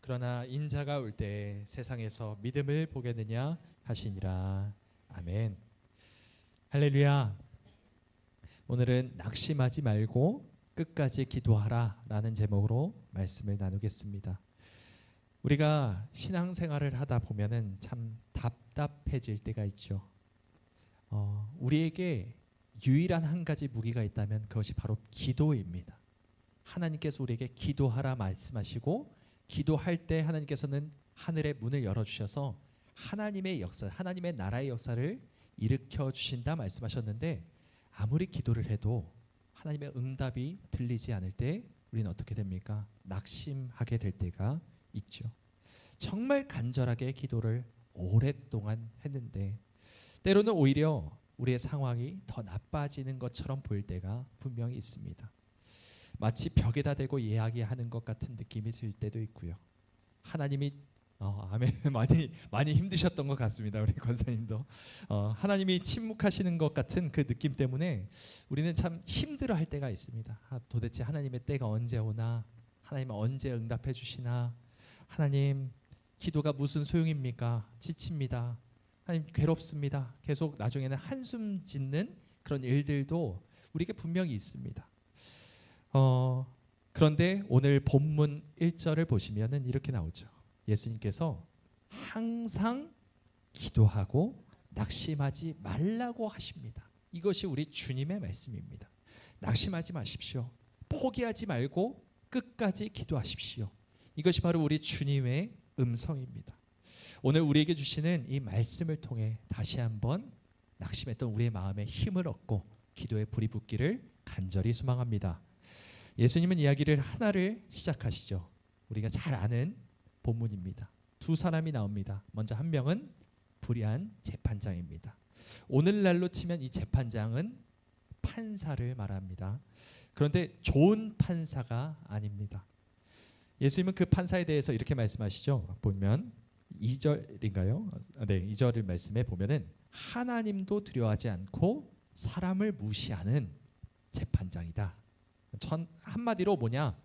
그러나 인자가 올 때 세상에서 믿음을 보겠느냐 하시니라. 아멘. 할렐루야. 오늘은 낙심하지 말고 끝까지 기도하라 라는 제목으로 말씀을 나누겠습니다. 우리가 신앙생활을 하다 보면은 참 답답해질 때가 있죠. 우리에게 유일한 한 가지 무기가 있다면 그것이 바로 기도입니다. 하나님께서 우리에게 기도하라 말씀하시고, 기도할 때 하나님께서는 하늘의 문을 열어주셔서 하나님의 역사, 하나님의 나라의 역사를 일으켜 주신다 말씀하셨는데, 아무리 기도를 해도 하나님의 응답이 들리지 않을 때 우리는 어떻게 됩니까? 낙심하게 될 때가 있죠. 정말 간절하게 기도를 오랫동안 했는데 때로는 오히려 우리의 상황이 더 나빠지는 것처럼 보일 때가 분명히 있습니다. 마치 벽에다 대고 이야기하는 것 같은 느낌이 들 때도 있고요. 하나님이 아멘. 많이 힘드셨던 것 같습니다. 우리 권사님도 하나님이 침묵하시는 것 같은 그 느낌 때문에 우리는 참 힘들어할 때가 있습니다. 도대체 하나님의 때가 언제 오나? 하나님은 언제 응답해 주시나? 하나님, 기도가 무슨 소용입니까? 지칩니다. 하나님, 괴롭습니다. 계속 나중에는 한숨 짓는 그런 일들도 우리에게 분명히 있습니다. 그런데 오늘 본문 1절을 보시면은 이렇게 나오죠. 예수님께서 항상 기도하고 낙심하지 말라고 하십니다. 이것이 우리 주님의 말씀입니다. 낙심하지 마십시오. 포기하지 말고 끝까지 기도하십시오. 이것이 바로 우리 주님의 음성입니다. 오늘 우리에게 주시는 이 말씀을 통해 다시 한번 낙심했던 우리의 마음에 힘을 얻고 기도의 불이 붙기를 간절히 소망합니다. 예수님은 이야기를 하나를 시작하시죠. 우리가 잘 아는 본문입니다. 두 사람이 나옵니다. 먼저 한 명은 불의한 재판장입니다. 오늘날로 치면 이 재판장은 판사를 말합니다. 그런데 좋은 판사가 아닙니다. 예수님은 그 판사에 대해서 이렇게 말씀하시죠. 보면 2절인가요? 네, 2절을 말씀에 보면은 하나님도 두려워하지 않고 사람을 무시하는 재판장이다. 한마디로 뭐냐?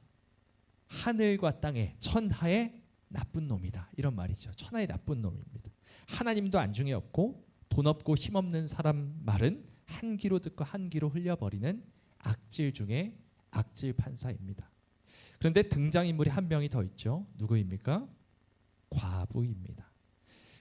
하늘과 땅에 천하의 나쁜 놈이다. 이런 말이죠. 천하의 나쁜 놈입니다. 하나님도 안중에 없고 돈 없고 힘없는 사람 말은 한 귀로 듣고 한 귀로 흘려버리는 악질 중에 악질 판사입니다. 그런데 등장인물이 한 명이 더 있죠. 누구입니까? 과부입니다.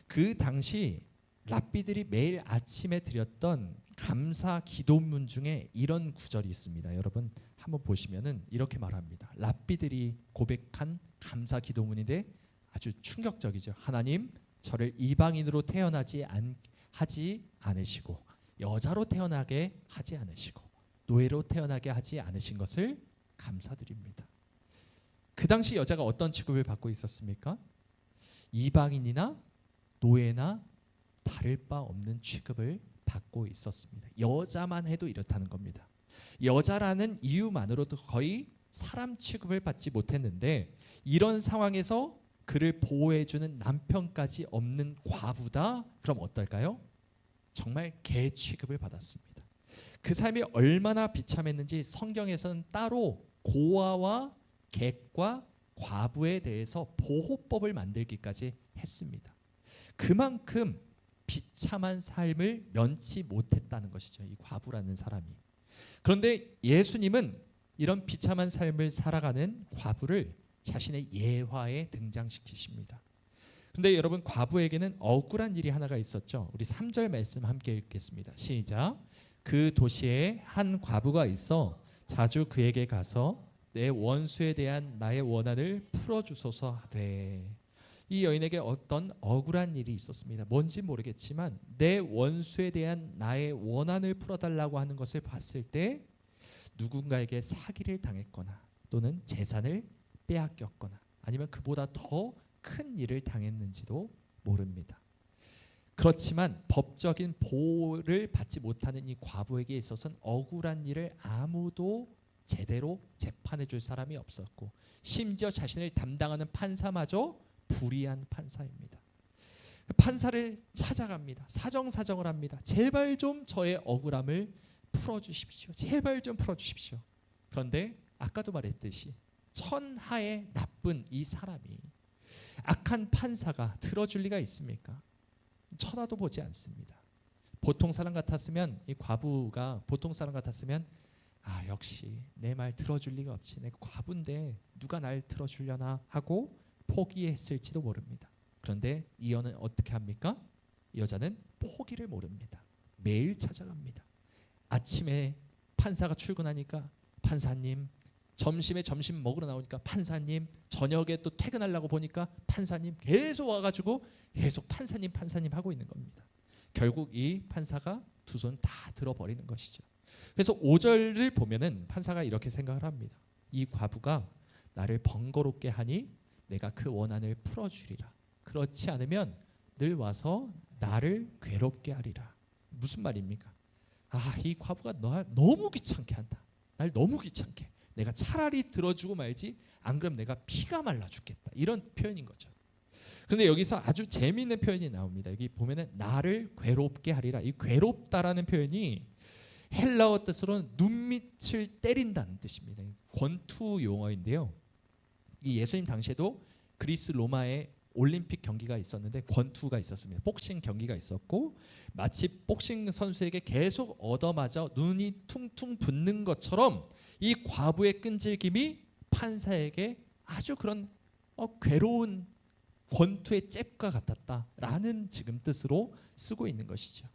그 당시 랍비들이 매일 아침에 드렸던 감사 기도문 중에 이런 구절이 있습니다. 여러분 한번 보시면은 이렇게 말합니다. 랍비들이 고백한 감사 기도문인데 아주 충격적이죠. 하나님, 저를 이방인으로 하지 않으시고 여자로 태어나게 하지 않으시고 노예로 태어나게 하지 않으신 것을 감사드립니다. 그 당시 여자가 어떤 취급을 받고 있었습니까? 이방인이나 노예나 다를 바 없는 취급을 받고 있었습니다. 여자만 해도 이렇다는 겁니다. 여자라는 이유만으로도 거의 사람 취급을 받지 못했는데 이런 상황에서 그를 보호해주는 남편까지 없는 과부다? 그럼 어떨까요? 정말 개 취급을 받았습니다. 그 삶이 얼마나 비참했는지 성경에서는 따로 고아와 객과 과부에 대해서 보호법을 만들기까지 했습니다. 그만큼 비참한 삶을 면치 못했다는 것이죠. 이 과부라는 사람이. 그런데 예수님은 이런 비참한 삶을 살아가는 과부를 자신의 예화에 등장시키십니다. 그런데 여러분, 과부에게는 억울한 일이 하나가 있었죠. 우리 3절 말씀 함께 읽겠습니다. 시작. 그 도시에 한 과부가 있어 자주 그에게 가서 내 원수에 대한 나의 원한을 풀어주소서 하되. 이 여인에게 어떤 억울한 일이 있었습니다. 뭔지 모르겠지만 내 원수에 대한 나의 원한을 풀어달라고 하는 것을 봤을 때 누군가에게 사기를 당했거나 또는 재산을 빼앗겼거나 아니면 그보다 더 큰 일을 당했는지도 모릅니다. 그렇지만 법적인 보호를 받지 못하는 이 과부에게 있어서는 억울한 일을 아무도 제대로 재판해 줄 사람이 없었고 심지어 자신을 담당하는 판사마저 불의한 판사입니다. 판사를 찾아갑니다. 사정사정을 합니다. 제발 좀 저의 억울함을 풀어주십시오. 제발 좀 풀어주십시오. 그런데 아까도 말했듯이 천하의 나쁜 이 사람이 악한 판사가 들어줄 리가 있습니까? 쳐다도 보지 않습니다. 보통 사람 같았으면, 이 과부가 보통 사람 같았으면 역시 내 말 들어줄 리가 없지, 내가 과부인데 누가 날 들어주려나 하고 포기했을지도 모릅니다. 그런데 이 여는 어떻게 합니까? 이 여자는 포기를 모릅니다. 매일 찾아갑니다. 아침에 판사가 출근하니까 판사님, 점심에 점심 먹으러 나오니까 판사님, 저녁에 또 퇴근하려고 보니까 판사님, 계속 와가지고 계속 판사님 하고 있는 겁니다. 결국 이 판사가 두 손 다 들어버리는 것이죠. 그래서 5절을 보면은 판사가 이렇게 생각을 합니다. 이 과부가 나를 번거롭게 하니 내가 그 원한을 풀어주리라. 그렇지 않으면 늘 와서 나를 괴롭게 하리라. 무슨 말입니까? 이 과부가 너무 귀찮게 한다. 날 너무 귀찮게. 내가 차라리 들어주고 말지, 안 그러면 내가 피가 말라 죽겠다. 이런 표현인 거죠. 그런데 여기서 아주 재미있는 표현이 나옵니다. 여기 보면은 나를 괴롭게 하리라. 이 괴롭다라는 표현이 헬라어 뜻으로는 눈밑을 때린다는 뜻입니다. 권투 용어인데요. 이 예수님 당시에도 그리스 로마에 올림픽 경기가 있었는데 권투가 있었습니다. 복싱 경기가 있었고, 마치 복싱 선수에게 계속 얻어맞아 눈이 퉁퉁 붓는 것처럼 이 과부의 끈질김이 판사에게 아주 그런 괴로운 권투의 잽과 같았다라는 지금 뜻으로 쓰고 있는 것이죠.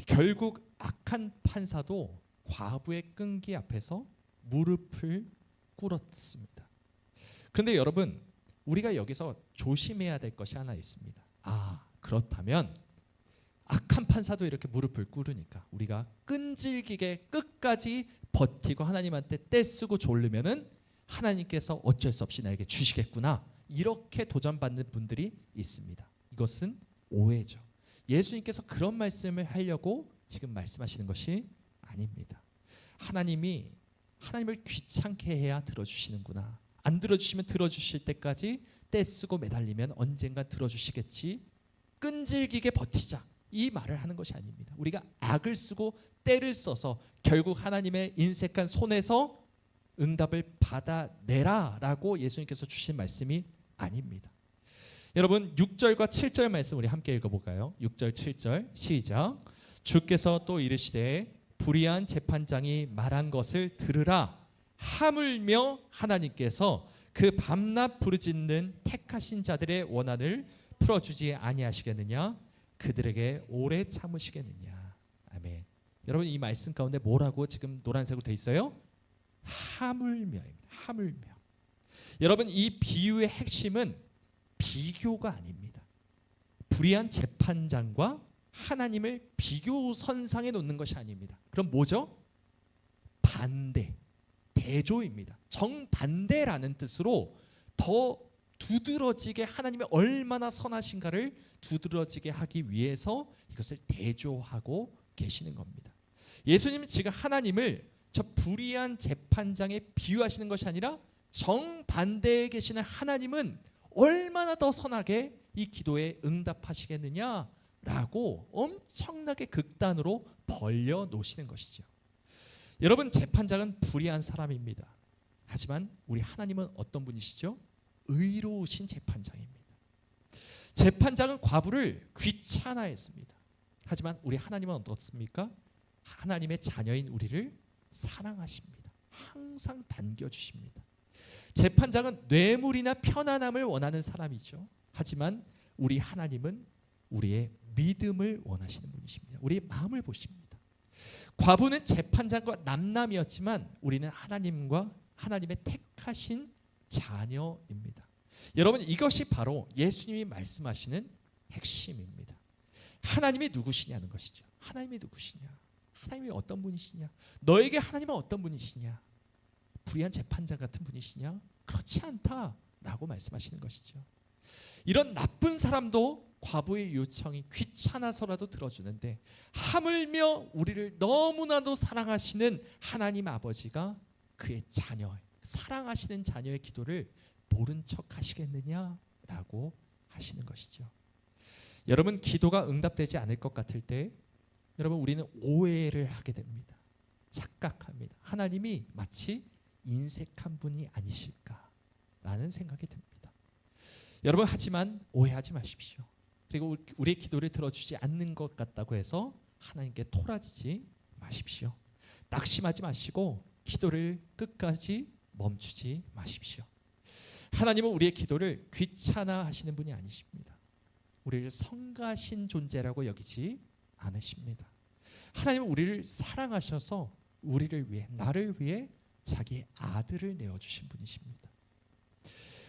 결국 악한 판사도 과부의 끈기 앞에서 무릎을 꿇었습니다. 그런데 여러분, 우리가 여기서 조심해야 될 것이 하나 있습니다. 그렇다면 악한 판사도 이렇게 무릎을 꿇으니까 우리가 끈질기게 끝까지 버티고 하나님한테 떼쓰고 졸르면은 하나님께서 어쩔 수 없이 나에게 주시겠구나, 이렇게 도전받는 분들이 있습니다. 이것은 오해죠. 예수님께서 그런 말씀을 하려고 지금 말씀하시는 것이 아닙니다. 하나님을 귀찮게 해야 들어주시는구나, 안 들어주시면 들어주실 때까지 떼쓰고 매달리면 언젠가 들어주시겠지, 끈질기게 버티자, 이 말을 하는 것이 아닙니다. 우리가 악을 쓰고 때를 써서 결국 하나님의 인색한 손에서 응답을 받아내라 라고 예수님께서 주신 말씀이 아닙니다. 여러분, 6절과 7절 말씀 우리 함께 읽어볼까요? 6절 7절 시작. 주께서 또 이르시되 불의한 재판장이 말한 것을 들으라. 하물며 하나님께서 그 밤낮 부르짖는 택하신 자들의 원한을 풀어주지 아니하시겠느냐? 그들에게 오래 참으시겠느냐? 아멘. 여러분, 이 말씀 가운데 뭐라고 지금 노란색으로 돼 있어요? 하물며입니다. 하물며. 여러분, 이 비유의 핵심은 비교가 아닙니다. 불의한 재판장과 하나님을 비교선상에 놓는 것이 아닙니다. 그럼 뭐죠? 반대, 대조입니다. 정반대라는 뜻으로 더 두드러지게 하나님이 얼마나 선하신가를 두드러지게 하기 위해서 이것을 대조하고 계시는 겁니다. 예수님은 지금 하나님을 저 불의한 재판장에 비유하시는 것이 아니라 정반대에 계시는 하나님은 얼마나 더 선하게 이 기도에 응답하시겠느냐라고 엄청나게 극단으로 벌려 놓으시는 것이죠. 여러분, 재판장은 불의한 사람입니다. 하지만 우리 하나님은 어떤 분이시죠? 의로우신 재판장입니다. 재판장은 과부를 귀찮아했습니다. 하지만 우리 하나님은 어떻습니까? 하나님의 자녀인 우리를 사랑하십니다. 항상 반겨주십니다. 재판장은 뇌물이나 편안함을 원하는 사람이죠. 하지만 우리 하나님은 우리의 믿음을 원하시는 분이십니다. 우리의 마음을 보십니다. 과부는 재판장과 남남이었지만 우리는 하나님과 하나님의 택하신 자녀입니다. 여러분, 이것이 바로 예수님이 말씀하시는 핵심입니다. 하나님이 누구시냐는 것이죠. 하나님이 누구시냐? 하나님이 어떤 분이시냐? 너에게 하나님은 어떤 분이시냐? 불의한 재판장 같은 분이시냐? 그렇지 않다라고 말씀하시는 것이죠. 이런 나쁜 사람도 과부의 요청이 귀찮아서라도 들어주는데, 하물며 우리를 너무나도 사랑하시는 하나님 아버지가 그의 자녀, 사랑하시는 자녀의 기도를 모른 척 하시겠느냐라고 하시는 것이죠. 여러분, 기도가 응답되지 않을 것 같을 때 여러분, 우리는 오해를 하게 됩니다. 착각합니다. 하나님이 마치 인색한 분이 아니실까라는 생각이 듭니다. 여러분, 하지만 오해하지 마십시오. 그리고 우리의 기도를 들어주지 않는 것 같다고 해서 하나님께 토라지지 마십시오. 낙심하지 마시고 기도를 끝까지 멈추지 마십시오. 하나님은 우리의 기도를 귀찮아하시는 분이 아니십니다. 우리를 성가신 존재라고 여기지 않으십니다. 하나님은 우리를 사랑하셔서 우리를 위해, 나를 위해 자기 아들을 내어주신 분이십니다.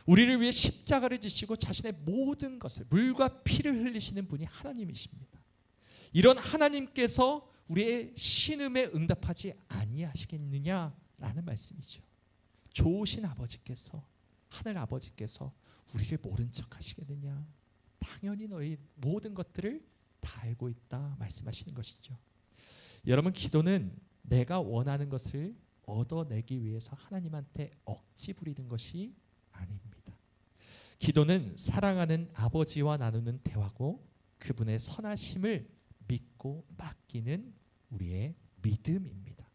우리를 위해 십자가를 지시고 자신의 모든 것을, 물과 피를 흘리시는 분이 하나님이십니다. 이런 하나님께서 우리의 신음에 응답하지 아니하시겠느냐라는 말씀이죠. 좋으신 아버지께서, 하늘 아버지께서 우리를 모른 척 하시겠느냐? 당연히 너희 모든 것들을 다 알고 있다 말씀하시는 것이죠. 여러분, 기도는 내가 원하는 것을 얻어내기 위해서 하나님한테 억지 부리는 것이 아닙니다. 기도는 사랑하는 아버지와 나누는 대화고 그분의 선하심을 믿고 맡기는 우리의 믿음입니다.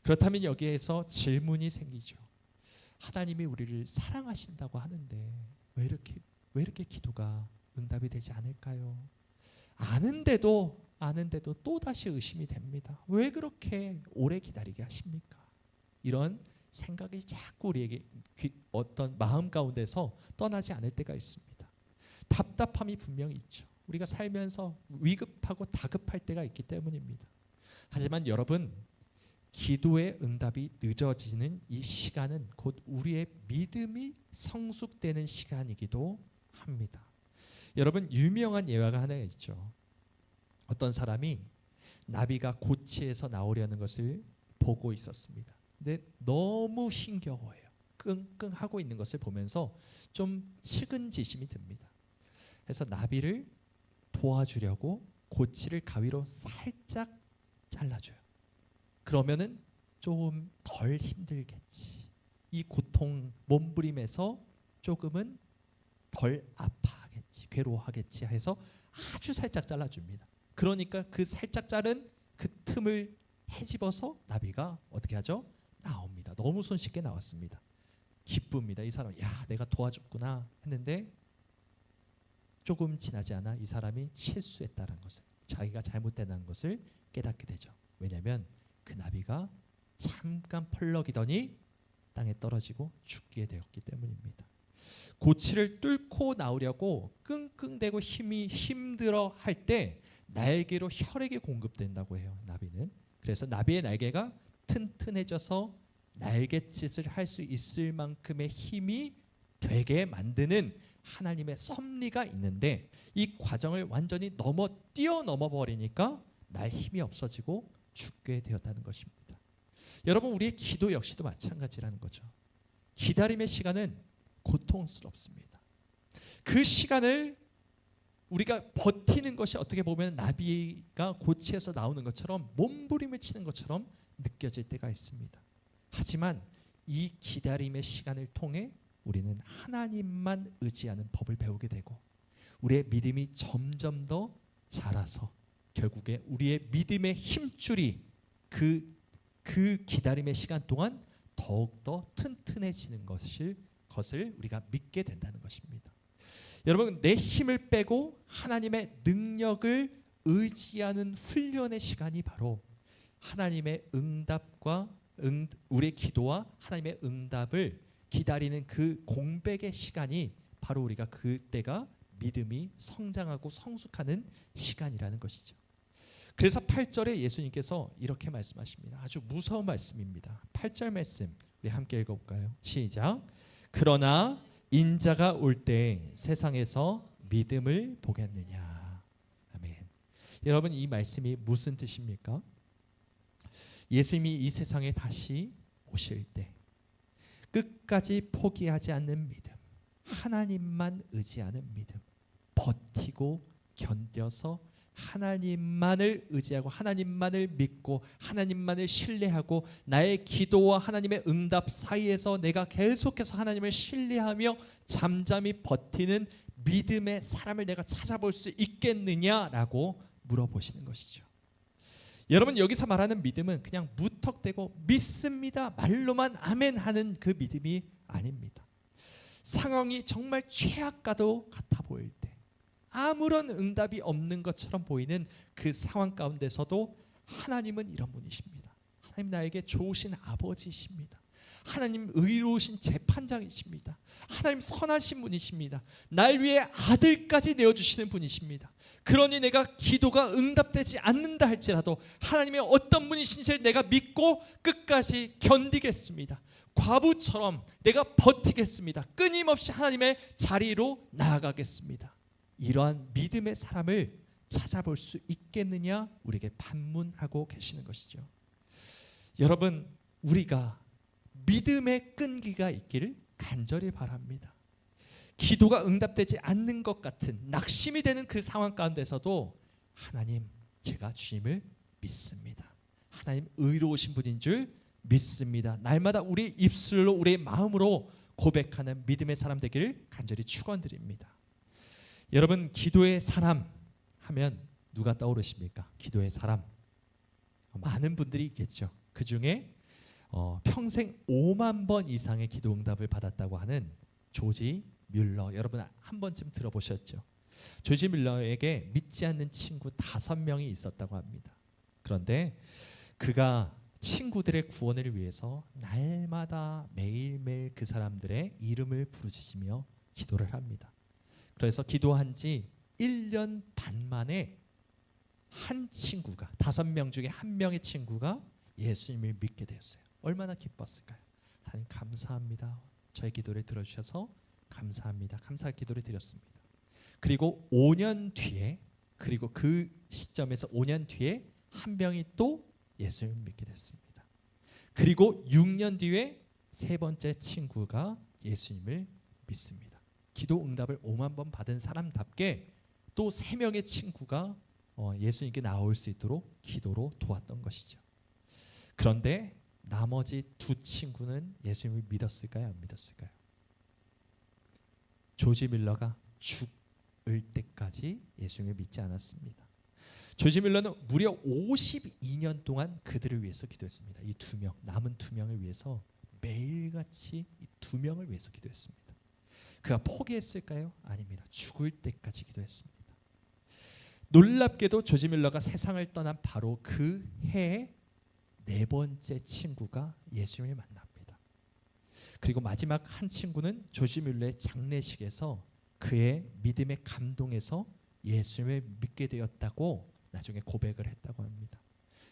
그렇다면 여기에서 질문이 생기죠. 하나님이 우리를 사랑하신다고 하는데 왜 이렇게 기도가 응답이 되지 않을까요? 아는데도 또다시 의심이 됩니다. 왜 그렇게 오래 기다리게 하십니까? 이런 생각이 자꾸 우리에게 어떤 마음 가운데서 떠나지 않을 때가 있습니다. 답답함이 분명히 있죠. 우리가 살면서 위급하고 다급할 때가 있기 때문입니다. 하지만 여러분, 기도의 응답이 늦어지는 이 시간은 곧 우리의 믿음이 성숙되는 시간이기도 합니다. 여러분, 유명한 예화가 하나 있죠. 어떤 사람이 나비가 고치에서 나오려는 것을 보고 있었습니다. 근데 너무 힘겨워해요. 끙끙하고 있는 것을 보면서 좀 측은지심이 듭니다. 그래서 나비를 도와주려고 고치를 가위로 살짝 잘라줘요. 그러면은 조금 덜 힘들겠지. 이 고통 몸부림에서 조금은 덜 아파하겠지, 괴로워하겠지 해서 아주 살짝 잘라줍니다. 그러니까 그 살짝 자른 그 틈을 헤집어서 나비가 어떻게 하죠? 나옵니다. 너무 손쉽게 나왔습니다. 기쁩니다. 이 사람, 야, 내가 도와줬구나 했는데 조금 지나지 않아 이 사람이 실수했다는 것을, 자기가 잘못됐다는 것을 깨닫게 되죠. 왜냐하면 그 나비가 잠깐 펄럭이더니 땅에 떨어지고 죽게 되었기 때문입니다. 고치를 뚫고 나오려고 끙끙대고 힘들어 할 때 날개로 혈액이 공급된다고 해요. 나비는. 그래서 나비의 날개가 튼튼해져서 날갯짓을 할 수 있을 만큼의 힘이 되게 만드는 하나님의 섭리가 있는데 이 과정을 완전히 뛰어넘어 버리니까 날 힘이 없어지고 죽게 되었다는 것입니다. 여러분, 우리의 기도 역시도 마찬가지라는 거죠. 기다림의 시간은 고통스럽습니다. 그 시간을 우리가 버티는 것이 어떻게 보면 나비가 고치에서 나오는 것처럼 몸부림을 치는 것처럼 느껴질 때가 있습니다. 하지만 이 기다림의 시간을 통해 우리는 하나님만 의지하는 법을 배우게 되고 우리의 믿음이 점점 더 자라서 결국에 우리의 믿음의 힘줄이 그 기다림의 시간 동안 더욱더 튼튼해지는 것을 우리가 믿게 된다는 것입니다. 여러분, 내 힘을 빼고 하나님의 능력을 의지하는 훈련의 시간이 바로 하나님의 응답과 우리의 기도와 하나님의 응답을 기다리는 그 공백의 시간이 바로 우리가 그때가 믿음이 성장하고 성숙하는 시간이라는 것이죠. 그래서 8절에 예수님께서 이렇게 말씀하십니다. 아주 무서운 말씀입니다. 8절 말씀 우리 함께 읽어볼까요? 시작. 그러나 인자가 올 때 세상에서 믿음을 보겠느냐. 아멘. 여러분, 이 말씀이 무슨 뜻입니까? 예수님이 이 세상에 다시 오실 때 끝까지 포기하지 않는 믿음, 하나님만 의지하는 믿음, 버티고 견뎌서 하나님만을 의지하고 하나님만을 믿고 하나님만을 신뢰하고 나의 기도와 하나님의 응답 사이에서 내가 계속해서 하나님을 신뢰하며 잠잠히 버티는 믿음의 사람을 내가 찾아볼 수 있겠느냐라고 물어보시는 것이죠. 여러분, 여기서 말하는 믿음은 그냥 무턱대고 믿습니다 말로만 아멘 하는 그 믿음이 아닙니다. 상황이 정말 최악과도 같아 보일 때, 아무런 응답이 없는 것처럼 보이는 그 상황 가운데서도 하나님은 이런 분이십니다. 하나님 나에게 좋으신 아버지이십니다. 하나님 의로우신 재판장이십니다. 하나님 선하신 분이십니다. 날 위해 아들까지 내어주시는 분이십니다. 그러니 내가 기도가 응답되지 않는다 할지라도 하나님의 어떤 분이신지를 내가 믿고 끝까지 견디겠습니다. 과부처럼 내가 버티겠습니다. 끊임없이 하나님의 자리로 나아가겠습니다. 이러한 믿음의 사람을 찾아볼 수 있겠느냐, 우리에게 반문하고 계시는 것이죠. 여러분, 우리가 믿음의 끈기가 있기를 간절히 바랍니다. 기도가 응답되지 않는 것 같은 낙심이 되는 그 상황 가운데서도 하나님, 제가 주님을 믿습니다. 하나님 의로우신 분인 줄 믿습니다. 날마다 우리 입술로, 우리의 마음으로 고백하는 믿음의 사람 되기를 간절히 축원드립니다. 여러분, 기도의 사람 하면 누가 떠오르십니까? 기도의 사람 많은 분들이 있겠죠. 그 중에 평생 5만 번 이상의 기도 응답을 받았다고 하는 조지 뮬러, 여러분 한 번쯤 들어보셨죠? 조지 뮬러에게 믿지 않는 친구 5명이 있었다고 합니다. 그런데 그가 친구들의 구원을 위해서 날마다 매일매일 그 사람들의 이름을 부르짖으며 기도를 합니다. 그래서 기도한 지 1년 반 만에 한 친구가, 5명 중에 1명의 친구가 예수님을 믿게 되었어요. 얼마나 기뻤을까요? 하나님 감사합니다. 저의 기도를 들어주셔서 감사합니다. 감사의 기도를 드렸습니다. 그리고 5년 뒤에, 그리고 그 시점에서 5년 뒤에 1명이 또 예수님을 믿게 됐습니다. 그리고 6년 뒤에 3번째 친구가 예수님을 믿습니다. 기도 응답을 5만 번 받은 사람답게 또 3명의 친구가 예수님께 나올 수 있도록 기도로 도왔던 것이죠. 그런데 나머지 2 친구는 예수님을 믿었을까요? 안 믿었을까요? 조지 뮬러가 죽을 때까지 예수님을 믿지 않았습니다. 조지 뮬러는 무려 52년 동안 그들을 위해서 기도했습니다. 이 2명, 남은 2명을 위해서 매일같이 이 2명을 위해서 기도했습니다. 그가 포기했을까요? 아닙니다. 죽을 때까지 기도했습니다. 놀랍게도 조지 뮬러가 세상을 떠난 바로 그 해에 4번째 친구가 예수님을 만납니다. 그리고 마지막 한 친구는 조지 뮬러의 장례식에서 그의 믿음의 감동에서 예수님을 믿게 되었다고 나중에 고백을 했다고 합니다.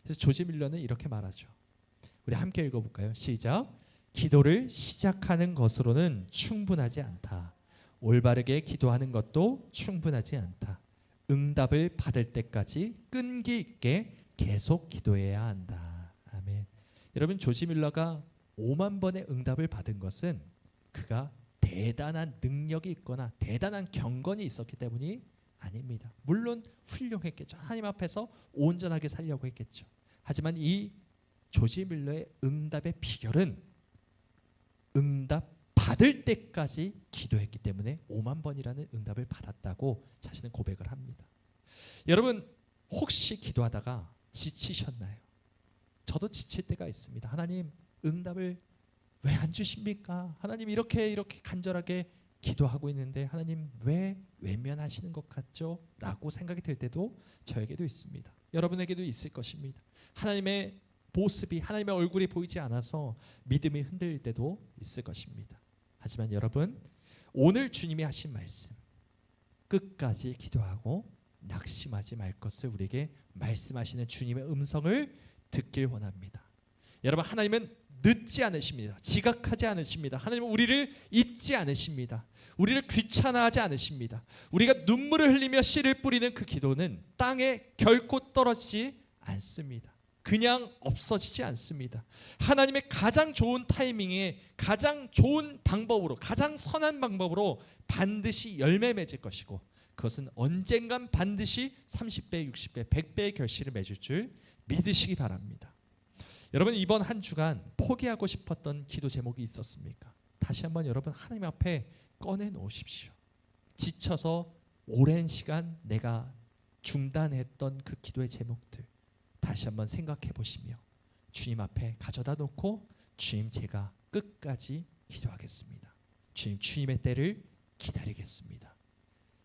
그래서 조지 뮬러는 이렇게 말하죠. 우리 함께 읽어볼까요? 시작. 기도를 시작하는 것으로는 충분하지 않다. 올바르게 기도하는 것도 충분하지 않다. 응답을 받을 때까지 끈기 있게 계속 기도해야 한다. 아멘. 여러분, 조지 뮬러가 5만 번의 응답을 받은 것은 그가 대단한 능력이 있거나 대단한 경건이 있었기 때문이 아닙니다. 물론 훌륭했겠죠. 하나님 앞에서 온전하게 살려고 했겠죠. 하지만 이 조지 뮬러의 응답의 비결은 응답 받을 때까지 기도했기 때문에 5만 번이라는 응답을 받았다고 자신은 고백을 합니다. 여러분, 혹시 기도하다가 지치셨나요? 저도 지칠 때가 있습니다. 하나님, 응답을 왜 안 주십니까? 하나님, 이렇게 간절하게 기도하고 있는데 하나님 왜 외면하시는 것 같죠? 라고 생각이 들 때도 저에게도 있습니다. 여러분에게도 있을 것입니다. 하나님의 모습이, 하나님의 얼굴이 보이지 않아서 믿음이 흔들릴 때도 있을 것입니다. 하지만 여러분, 오늘 주님이 하신 말씀, 끝까지 기도하고 낙심하지 말 것을 우리에게 말씀하시는 주님의 음성을 듣길 원합니다. 여러분, 하나님은 늦지 않으십니다. 지각하지 않으십니다. 하나님은 우리를 잊지 않으십니다. 우리를 귀찮아하지 않으십니다. 우리가 눈물을 흘리며 씨를 뿌리는 그 기도는 땅에 결코 떨어지지 않습니다. 그냥 없어지지 않습니다. 하나님의 가장 좋은 타이밍에 가장 좋은 방법으로, 가장 선한 방법으로 반드시 열매 맺을 것이고, 그것은 언젠간 반드시 30배, 60배, 100배의 결실을 맺을 줄 믿으시기 바랍니다. 여러분, 이번 한 주간 포기하고 싶었던 기도 제목이 있었습니까? 다시 한번 여러분 하나님 앞에 꺼내놓으십시오. 지쳐서 오랜 시간 내가 중단했던 그 기도의 제목들 다시 한번 생각해 보시며 주님 앞에 가져다 놓고, 주님, 제가 끝까지 기도하겠습니다. 주님의 때를 기다리겠습니다.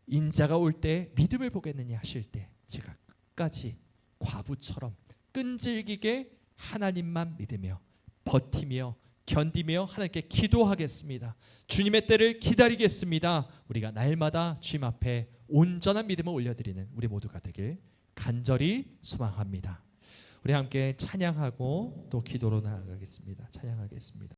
인자가 올 때 믿음을 보겠느냐 하실 때 제가 끝까지 과부처럼 끈질기게 하나님만 믿으며 버티며 견디며 하나님께 기도하겠습니다. 주님의 때를 기다리겠습니다. 우리가 날마다 주님 앞에 온전한 믿음을 올려드리는 우리 모두가 되길 간절히 소망합니다. 우리 함께 찬양하고 또 기도로 나아가겠습니다. 찬양하겠습니다.